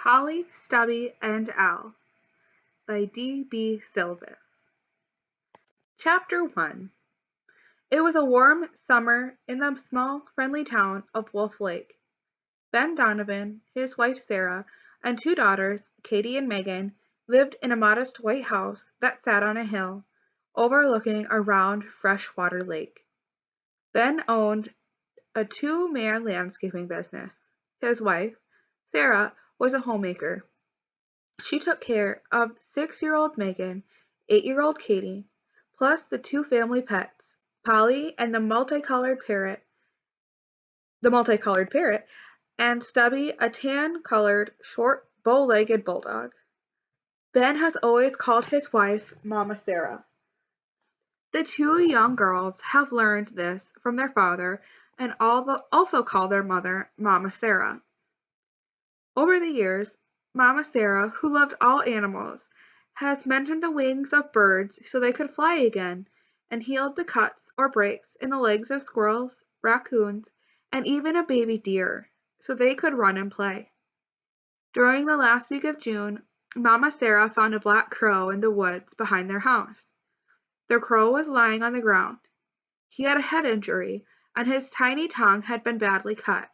Polly, Stubby, and Al by D.B. Silvis. Chapter 1. It was a warm summer in the small, friendly town of Wolf Lake. Ben Donovan, his wife Sara, and two daughters, Katie and Megan, lived in a modest white house that sat on a hill, overlooking a round freshwater lake. Ben owned a two-man landscaping business. His wife, Sara, was a homemaker. She took care of 6-year-old Megan, 8-year-old Katie, plus the two family pets, Polly and the multicolored parrot, and Stubby, a tan-colored, short, bow-legged bulldog. Ben has always called his wife Mama Sara. The two young girls have learned this from their father and also call their mother Mama Sara. Over the years, Mama Sara, who loved all animals, has mended the wings of birds so they could fly again, and healed the cuts or breaks in the legs of squirrels, raccoons, and even a baby deer, so they could run and play. During the last week of June, Mama Sara found a black crow in the woods behind their house. The crow was lying on the ground. He had a head injury, and his tiny tongue had been badly cut.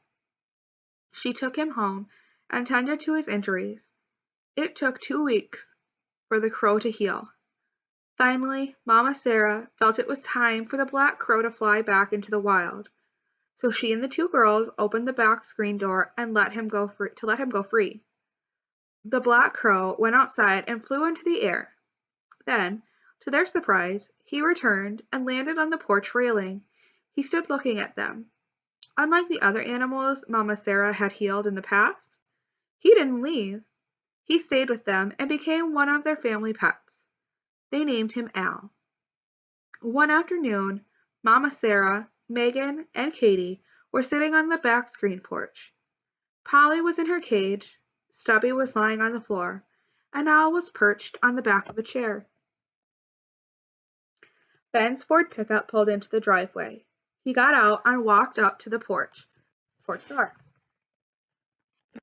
She took him home and tended to his injuries. It took 2 weeks for the crow to heal. Finally, Mama Sara felt it was time for the black crow to fly back into the wild. So she and the two girls opened the back screen door and let him go free. The black crow went outside and flew into the air. Then, to their surprise, he returned and landed on the porch railing. He stood looking at them. Unlike the other animals Mama Sara had healed in the past, he didn't leave. He stayed with them and became one of their family pets. They named him Al. One afternoon, Mama Sara, Megan, and Katie were sitting on the back screen porch. Polly was in her cage, Stubby was lying on the floor, and Al was perched on the back of a chair. Ben's Ford pickup pulled into the driveway. He got out and walked up to the porch door.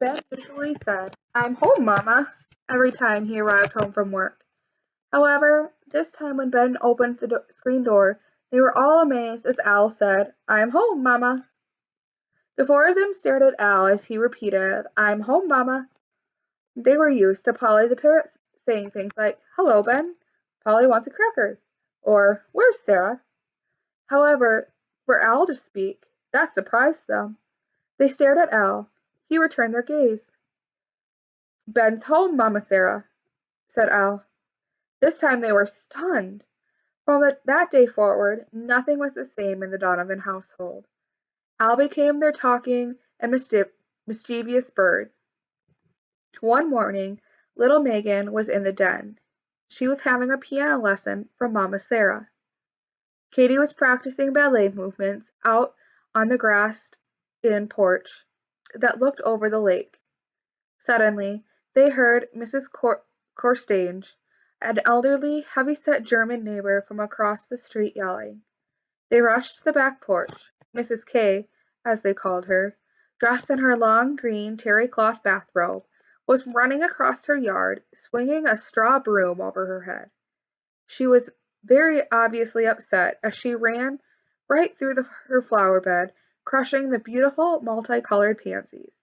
Ben usually said, "I'm home, Mama," every time he arrived home from work. However, this time when Ben opened the screen door, they were all amazed as Al said, "I'm home, Mama." The four of them stared at Al as he repeated, "I'm home, Mama." They were used to Polly the parrot saying things like, "Hello, Ben. Polly wants a cracker," or "Where's Sara?" However, for Al to speak, that surprised them. They stared at Al. He returned their gaze. "Ben's home, Mama Sara," said Al. This time they were stunned. From that day forward, nothing was the same in the Donovan household. Al became their talking and mischievous bird. One morning, little Megan was in the den. She was having a piano lesson from Mama Sara. Katie was practicing ballet movements out on the grassed-in porch that looked over the lake. Suddenly, they heard Mrs. Corstange, an elderly, heavy-set German neighbor from across the street, yelling. They rushed to the back porch. Mrs. K, as they called her, dressed in her long green terry-cloth bathrobe, was running across her yard, swinging a straw broom over her head. She was very obviously upset as she ran right through her flower bed, crushing the beautiful multicolored pansies.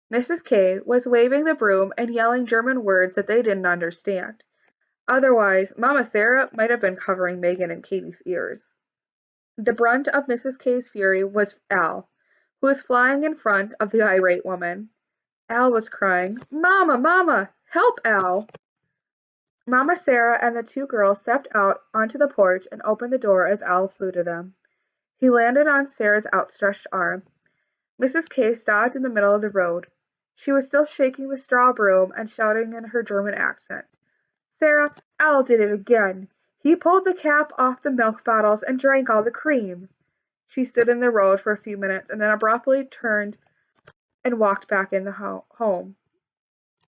Mrs. K was waving the broom and yelling German words that they didn't understand. Otherwise, Mama Sara might have been covering Megan and Katie's ears. The brunt of Mrs. K's fury was Al, who was flying in front of the irate woman. Al was crying, "Mama, Mama, help Al!" Mama Sara and the two girls stepped out onto the porch and opened the door as Al flew to them. He landed on Sara's outstretched arm. Mrs. K stopped in the middle of the road. She was still shaking the straw broom and shouting in her German accent, "Sara, Al did it again. He pulled the cap off the milk bottles and drank all the cream." She stood in the road for a few minutes and then abruptly turned and walked back in the home.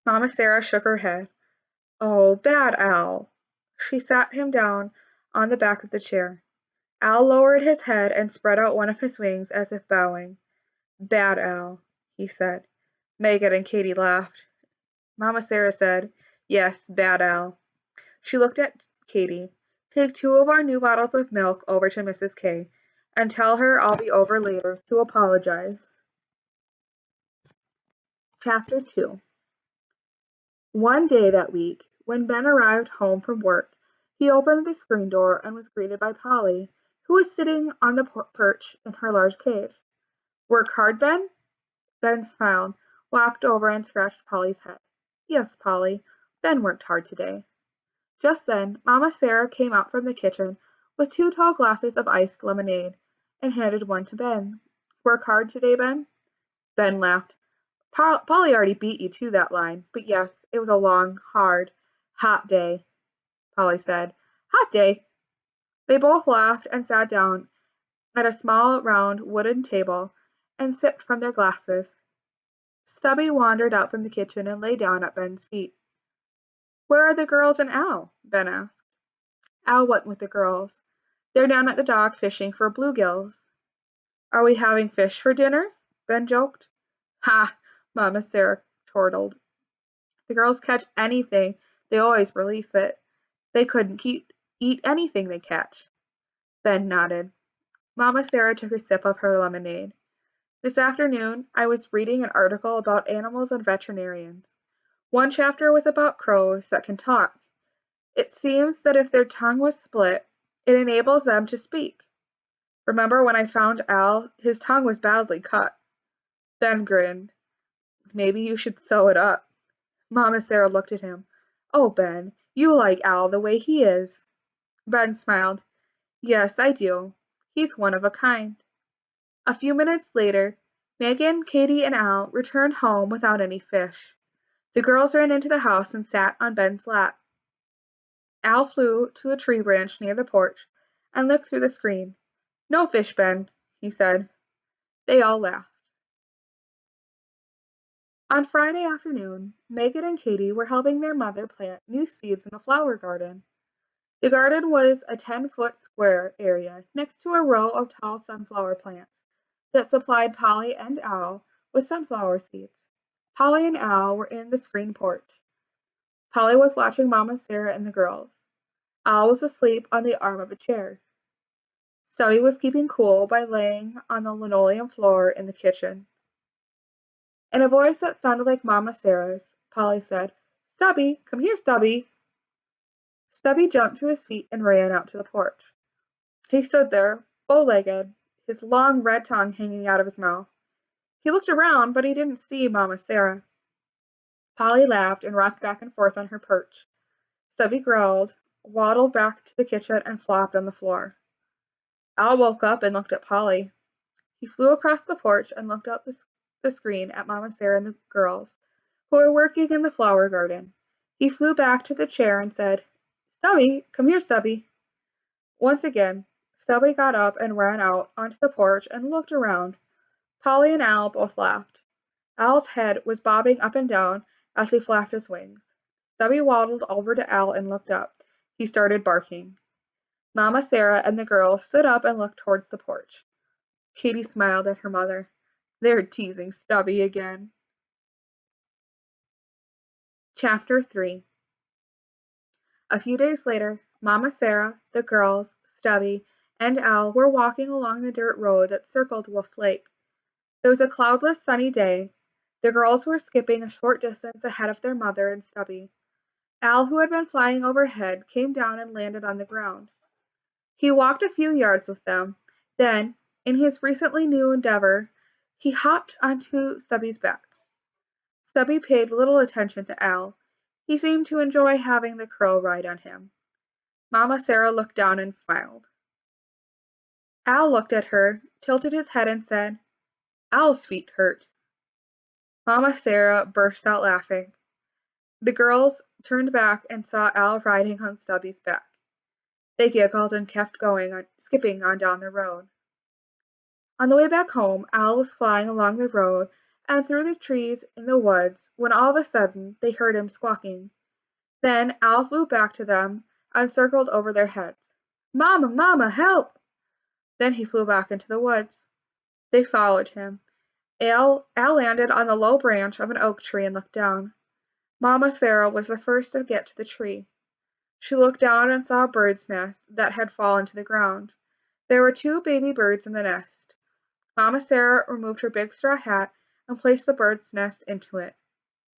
Mama Sara shook her head. "Oh, bad Al." She sat him down on the back of the chair. Al lowered his head and spread out one of his wings as if bowing. "Bad Al," he said. Megan and Katie laughed. Mama Sarah said, "Yes, bad Al." She looked at Katie. "Take 2 of our new bottles of milk over to Mrs. K, and tell her I'll be over later to apologize." Chapter 2. One day that week, when Ben arrived home from work, he opened the screen door and was greeted by Polly, who was sitting on the perch in her large cage. "Work hard, Ben?" Ben smiled, walked over and scratched Polly's head. "Yes, Polly, Ben worked hard today." Just then Mamma Sarah came out from the kitchen with 2 tall glasses of iced lemonade, and handed one to Ben. "Work hard today, Ben?" Ben laughed. "Polly already beat you to that line, but yes, it was a long, hard, hot day," Polly said. "Hot day?" They both laughed and sat down at a small round wooden table and sipped from their glasses. Stubby wandered out from the kitchen and lay down at Ben's feet. "Where are the girls and Al?" Ben asked. Al went with the girls. "They're down at the dock fishing for bluegills." "Are we having fish for dinner?" Ben joked. "Ha!" Mama Sarah chortled. "The girls catch anything, they always release it. They couldn't eat anything they catch." Ben nodded. Mama Sarah took a sip of her lemonade. "This afternoon I was reading an article about animals and veterinarians. One chapter was about crows that can talk. It seems that if their tongue was split, it enables them to speak. Remember when I found Al, his tongue was badly cut." Ben grinned. "Maybe you should sew it up." Mama Sarah looked at him. "Oh, Ben, you like Al the way he is." Ben smiled. "Yes, I do. He's one of a kind." A few minutes later, Megan, Katie, and Al returned home without any fish. The girls ran into the house and sat on Ben's lap. Al flew to a tree branch near the porch and looked through the screen. "No fish, Ben," he said. They all laughed. On Friday afternoon, Megan and Katie were helping their mother plant new seeds in the flower garden. The garden was a 10-foot square area next to a row of tall sunflower plants that supplied Polly and Al with sunflower seeds. Polly and Al were in the screen porch. Polly was watching Mama Sarah and the girls. Al was asleep on the arm of a chair. Stubby was keeping cool by laying on the linoleum floor in the kitchen. In a voice that sounded like Mama Sarah's, Polly said, "Stubby, come here, Stubby." Stubby jumped to his feet and ran out to the porch. He stood there, bow-legged, his long red tongue hanging out of his mouth. He looked around, but he didn't see Mama Sarah. Polly laughed and rocked back and forth on her perch. Stubby growled, waddled back to the kitchen, and flopped on the floor. Al woke up and looked at Polly. He flew across the porch and looked up the screen at Mama Sarah and the girls, who were working in the flower garden. He flew back to the chair and said, "Stubby, come here, Stubby." Once again, Stubby got up and ran out onto the porch and looked around. Polly and Al both laughed. Al's head was bobbing up and down as he flapped his wings. Stubby waddled over to Al and looked up. He started barking. Mama Sarah and the girls stood up and looked towards the porch. Katie smiled at her mother. "They're teasing Stubby again." Chapter 3. A few days later, Mama Sarah, the girls, Stubby, and Al were walking along the dirt road that circled Wolf Lake. It was a cloudless, sunny day. The girls were skipping a short distance ahead of their mother and Stubby. Al, who had been flying overhead, came down and landed on the ground. He walked a few yards with them. Then, in his recently new endeavor, he hopped onto Stubby's back. Stubby paid little attention to Al. He seemed to enjoy having the crow ride on him. Mama Sarah looked down and smiled. Al looked at her, tilted his head, and said, "Al's feet hurt." Mama Sarah burst out laughing. The girls turned back and saw Al riding on Stubby's back. They giggled and kept skipping on down the road. On the way back home, Al was flying along the road and through the trees in the woods when all of a sudden they heard him squawking. Then Al flew back to them and circled over their heads. "Mama, Mama, help!" Then he flew back into the woods. They followed him. Al landed on the low branch of an oak tree and looked down. Mama Sara was the first to get to the tree. She looked down and saw a bird's nest that had fallen to the ground. There were two baby birds in the nest. Mama Sara removed her big straw hat and placed the bird's nest into it.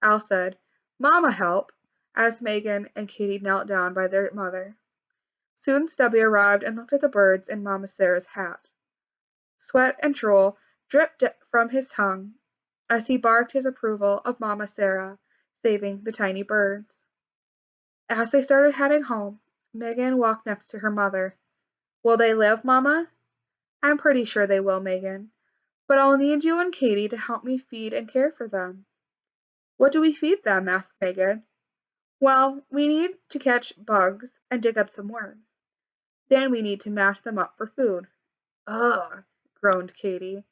Al said, "Mama, help," as Megan and Katy knelt down by their mother. Soon Stubby arrived and looked at the birds in Mama Sara's hat. Sweat and drool dripped from his tongue as he barked his approval of Mama Sara saving the tiny birds. As they started heading home, Megan walked next to her mother. "Will they live, Mama?" "I'm pretty sure they will, Megan. But I'll need you and Katy to help me feed and care for them." "What do we feed them?" asked Megan. "Well, we need to catch bugs and dig up some worms. Then we need to mash them up for food." "Ugh," groaned Katy.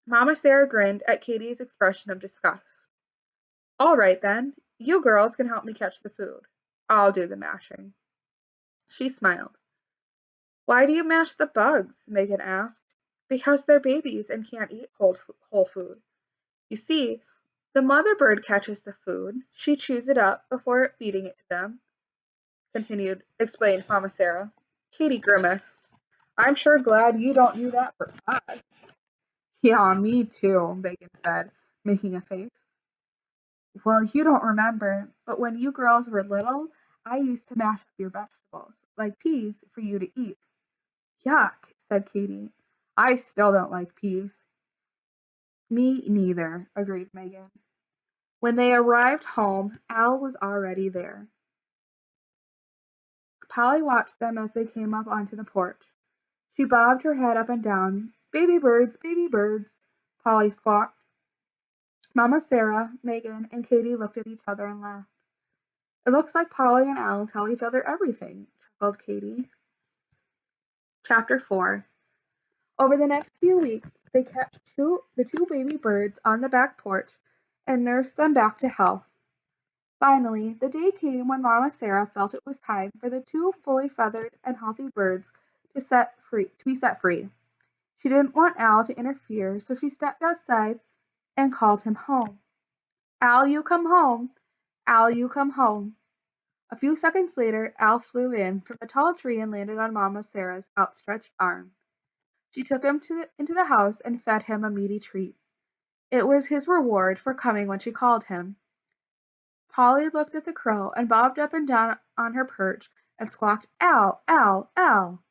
Mama Sara grinned at Katy's expression of disgust. "All right then, you girls can help me catch the food. I'll do the mashing." She smiled. "Why do you mash the bugs?" Megan asked. "Because they're babies and can't eat whole food. You see, the mother bird catches the food, she chews it up before feeding it to them," explained Mama Sara. Katy grimaced. "I'm sure glad you don't do that for us." "Yeah, me too," Megan said, making a face. "Well, you don't remember, but when you girls were little, I used to mash up your vegetables, like peas, for you to eat." "Yuck," said Katy. "I still don't like peas." "Me neither," agreed Megan. When they arrived home, Al was already there. Polly watched them as they came up onto the porch. She bobbed her head up and down. Baby birds," Polly squawked. Mama Sara, Megan, and Katy looked at each other and laughed. "It looks like Polly and Al tell each other everything," chuckled Katy. Chapter 4. Over the next few weeks, they kept the two baby birds on the back porch and nursed them back to health. Finally, the day came when Mama Sara felt it was time for the two fully feathered and healthy birds to be set free. She didn't want Al to interfere, so she stepped outside and called him home. "Al, you come home! Al, you come home!" A few seconds later, Al flew in from a tall tree and landed on Mama Sara's outstretched arm. She took him into the house and fed him a meaty treat. It was his reward for coming when she called him. Polly looked at the crow and bobbed up and down on her perch and squawked, "Al, Al, Al."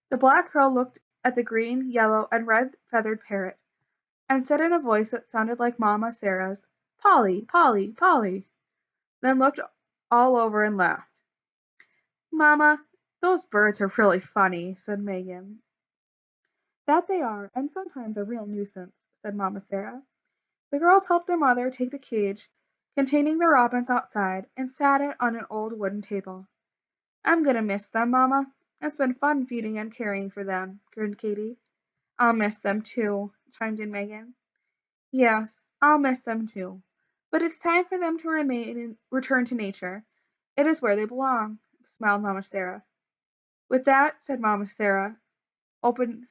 The black crow looked at the green, yellow, and red feathered parrot and said in a voice that sounded like Mama Sara's, "Polly, Polly, Polly," then looked all over and laughed. "Mama, those birds are really funny," said Megan. "That they are, and sometimes a real nuisance," said Mama Sara. The girls helped their mother take the cage containing the robins outside and sat it on an old wooden table. "I'm gonna miss them, Mama. It's been fun feeding and caring for them," grinned Katy. "I'll miss them too," chimed in Megan. "Yes, I'll miss them too. But it's time for them to return to nature. It is where they belong," smiled Mama Sara. "With that," said Mama Sara, open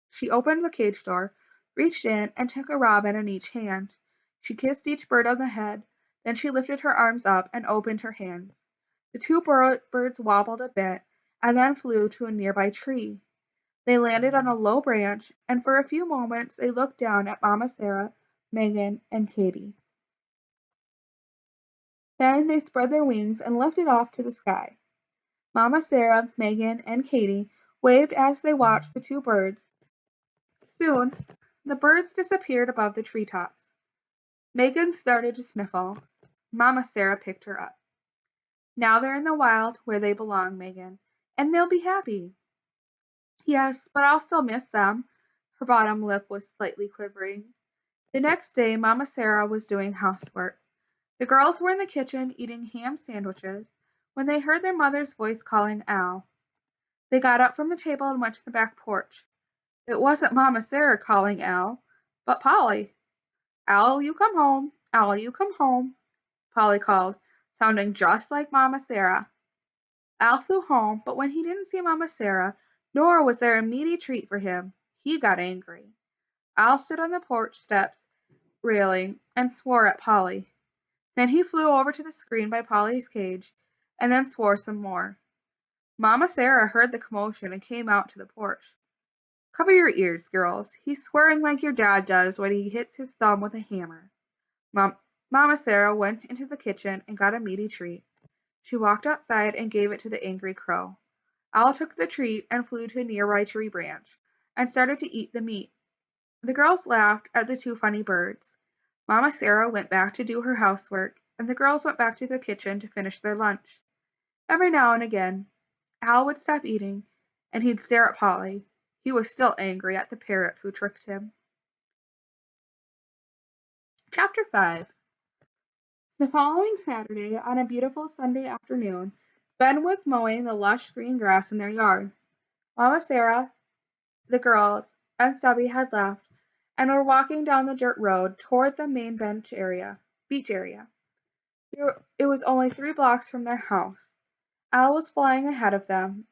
she opened the cage door, reached in, and took a robin in each hand. She kissed each bird on the head, then she lifted her arms up and opened her hands. The two birds wobbled a bit, and then flew to a nearby tree. They landed on a low branch, and for a few moments they looked down at Mama Sara, Megan, and Katy. Then they spread their wings and lifted off to the sky. Mama Sara, Megan, and Katy waved as they watched the two birds. Soon, the birds disappeared above the treetops. Megan started to sniffle. Mama Sara picked her up. "Now they're in the wild, where they belong, Megan, and they'll be happy." "Yes, but I'll still miss them." Her bottom lip was slightly quivering. The next day Mama Sara was doing housework. The girls were in the kitchen eating ham sandwiches when they heard their mother's voice calling Al. They got up from the table and went to the back porch. It wasn't Mama Sara calling Al, but Polly. "Al, you come home. Al, you come home," Polly called, sounding just like Mama Sara. Al flew home, but when he didn't see Mama Sara, nor was there a meaty treat for him, he got angry. Al stood on the porch steps railing and swore at Polly. Then he flew over to the screen by Polly's cage, and then swore some more. Mama Sara heard the commotion and came out to the porch. "Cover your ears, girls. He's swearing like your dad does when he hits his thumb with a hammer." Mom- Mama Sara went into the kitchen and got a meaty treat. She walked outside and gave it to the angry crow. Owl took the treat and flew to a nearby tree branch and started to eat the meat. The girls laughed at the two funny birds. Mama Sara went back to do her housework, and the girls went back to the kitchen to finish their lunch. Every now and again, Al would stop eating, and he'd stare at Polly. He was still angry at the parrot who tricked him. Chapter 5. The following Saturday, on a beautiful Sunday afternoon, Ben was mowing the lush green grass in their yard. Mama Sara, the girls, and Stubby had left and were walking down the dirt road toward the main beach area. It was only 3 blocks from their house. Al was flying ahead of them.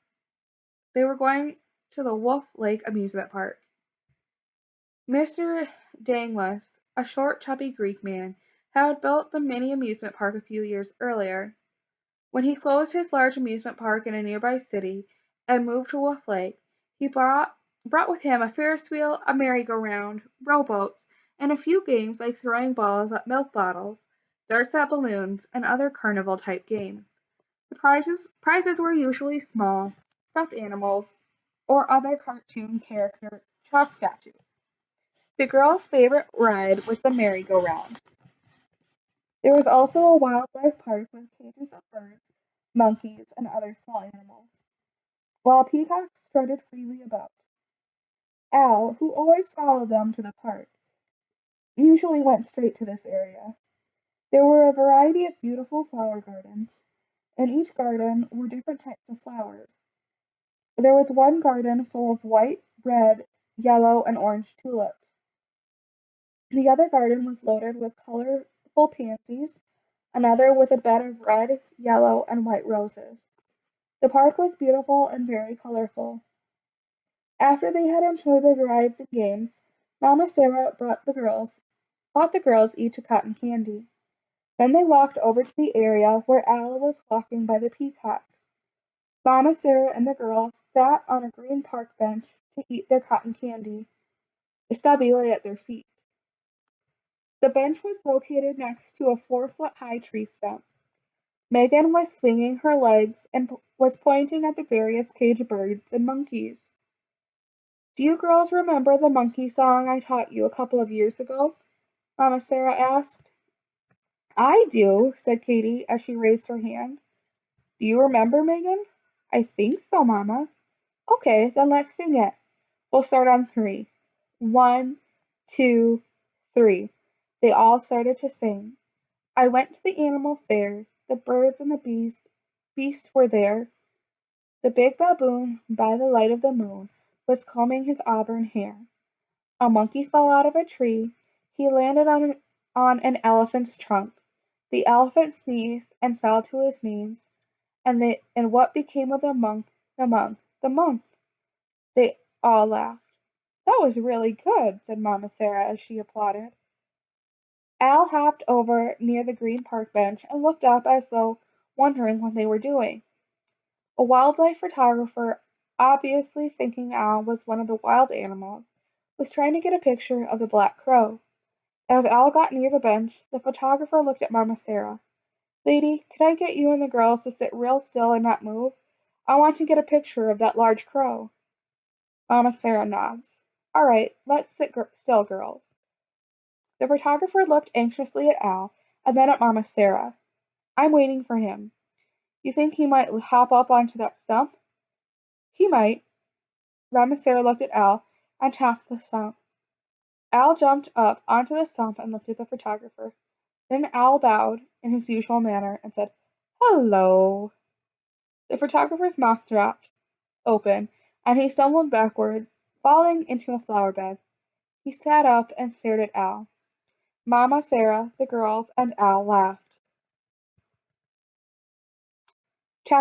They were going to the Wolf Lake Amusement Park. Mr. Danglas, a short, chubby Greek man, had built the mini amusement park a few years earlier. When he closed his large amusement park in a nearby city and moved to Wolf Lake, he brought with him a Ferris wheel, a merry-go-round, rowboats, and a few games like throwing balls at milk bottles, darts at balloons, and other carnival-type games. The prizes were usually small, stuffed animals, or other cartoon character chalk statues. The girls' favorite ride was the merry-go-round. There was also a wildlife park with cages of birds, monkeys, and other small animals, while peacocks strutted freely about. Al, who always followed them to the park, usually went straight to this area. There were a variety of beautiful flower gardens. In each garden were different types of flowers. There was one garden full of white, red, yellow, and orange tulips. The other garden was loaded with colorful pansies, another with a bed of red, yellow, and white roses. The park was beautiful and very colorful. After they had enjoyed the rides and games, Mama Sara bought the girls each a cotton candy. Then they walked over to the area where Al was walking by the peacocks. Mama Sara and the girls sat on a green park bench to eat their cotton candy. Stubby lay at their feet. The bench was located next to a 4-foot-high tree stump. Megan was swinging her legs and was pointing at the various caged birds and monkeys. "Do you girls remember the monkey song I taught you a couple of years ago?" Mama Sara asked. "I do," said Katie as she raised her hand. "Do you remember, Megan?" "I think so, Mama." "Okay, then let's sing it. We'll start on 3. 1, 2, 3." They all started to sing. "I went to the animal fair. The birds and the beasts were there. The big baboon, by the light of the moon, was combing his auburn hair. A monkey fell out of a tree. He landed on an elephant's trunk. The elephant sneezed and fell to his knees. And what became of the monk, the monk, the monk?" They all laughed. "That was really good," said Mama Sara as she applauded. Al hopped over near the green park bench and looked up as though wondering what they were doing. A wildlife photographer, obviously thinking Al was one of the wild animals, was trying to get a picture of the black crow. As Al got near the bench, the photographer looked at Mama Sara. "Lady, could I get you and the girls to sit real still and not move? I want to get a picture of that large crow." Mama Sara nods. "All right, let's sit still, girls." The photographer looked anxiously at Al and then at Mama Sara. "I'm waiting for him. You think he might hop up onto that stump?" "He might." Mama Sara looked at Al and tapped the stump. Al jumped up onto the stump and looked at the photographer. Then Al bowed in his usual manner and said, "Hello." The photographer's mouth dropped open, and he stumbled backward, falling into a flower bed. He sat up and stared at Al. Mama Sara, the girls, and Al laughed.